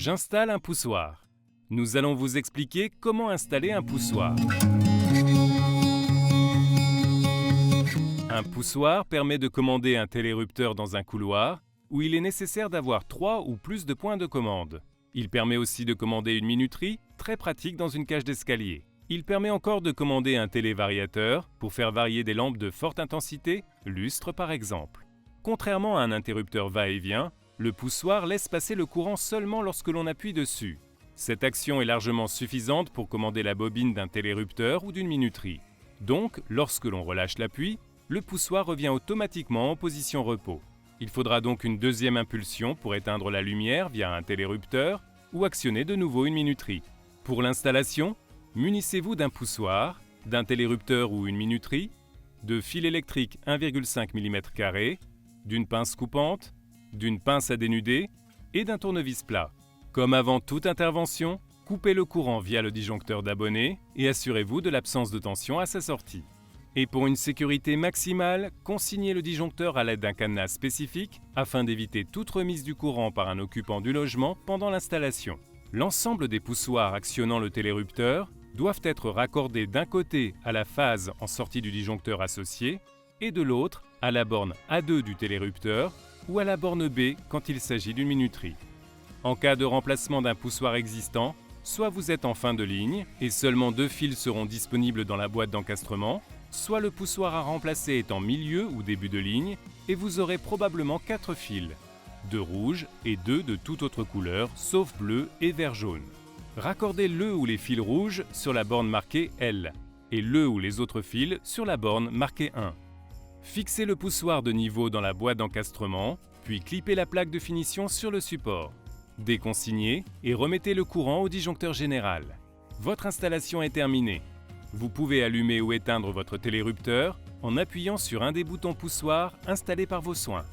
J'installe un poussoir. Nous allons vous expliquer comment installer un poussoir. Un poussoir permet de commander un télérupteur dans un couloir où il est nécessaire d'avoir 3 ou plus de points de commande. Il permet aussi de commander une minuterie, très pratique dans une cage d'escalier. Il permet encore de commander un télévariateur pour faire varier des lampes de forte intensité, lustre par exemple. Contrairement à un interrupteur va-et-vient, le poussoir laisse passer le courant seulement lorsque l'on appuie dessus. Cette action est largement suffisante pour commander la bobine d'un télérupteur ou d'une minuterie. Donc, lorsque l'on relâche l'appui, le poussoir revient automatiquement en position repos. Il faudra donc une deuxième impulsion pour éteindre la lumière via un télérupteur ou actionner de nouveau une minuterie. Pour l'installation, munissez-vous d'un poussoir, d'un télérupteur ou une minuterie, de fil électrique 1,5 mm², d'une pince coupante, d'une pince à dénuder et d'un tournevis plat. Comme avant toute intervention, coupez le courant via le disjoncteur d'abonné et assurez-vous de l'absence de tension à sa sortie. Et pour une sécurité maximale, consignez le disjoncteur à l'aide d'un cadenas spécifique afin d'éviter toute remise du courant par un occupant du logement pendant l'installation. L'ensemble des poussoirs actionnant le télérupteur doivent être raccordés d'un côté à la phase en sortie du disjoncteur associé et de l'autre à la borne A2 du télérupteur ou à la borne B quand il s'agit d'une minuterie. En cas de remplacement d'un poussoir existant, soit vous êtes en fin de ligne et seulement 2 fils seront disponibles dans la boîte d'encastrement, soit le poussoir à remplacer est en milieu ou début de ligne et vous aurez probablement 4 fils, 2 rouges et 2 de toute autre couleur sauf bleu et vert jaune. Raccordez le ou les fils rouges sur la borne marquée L et le ou les autres fils sur la borne marquée 1. Fixez le poussoir de niveau dans la boîte d'encastrement, puis clipez la plaque de finition sur le support. Déconsignez et remettez le courant au disjoncteur général. Votre installation est terminée. Vous pouvez allumer ou éteindre votre télérupteur en appuyant sur un des boutons poussoirs installés par vos soins.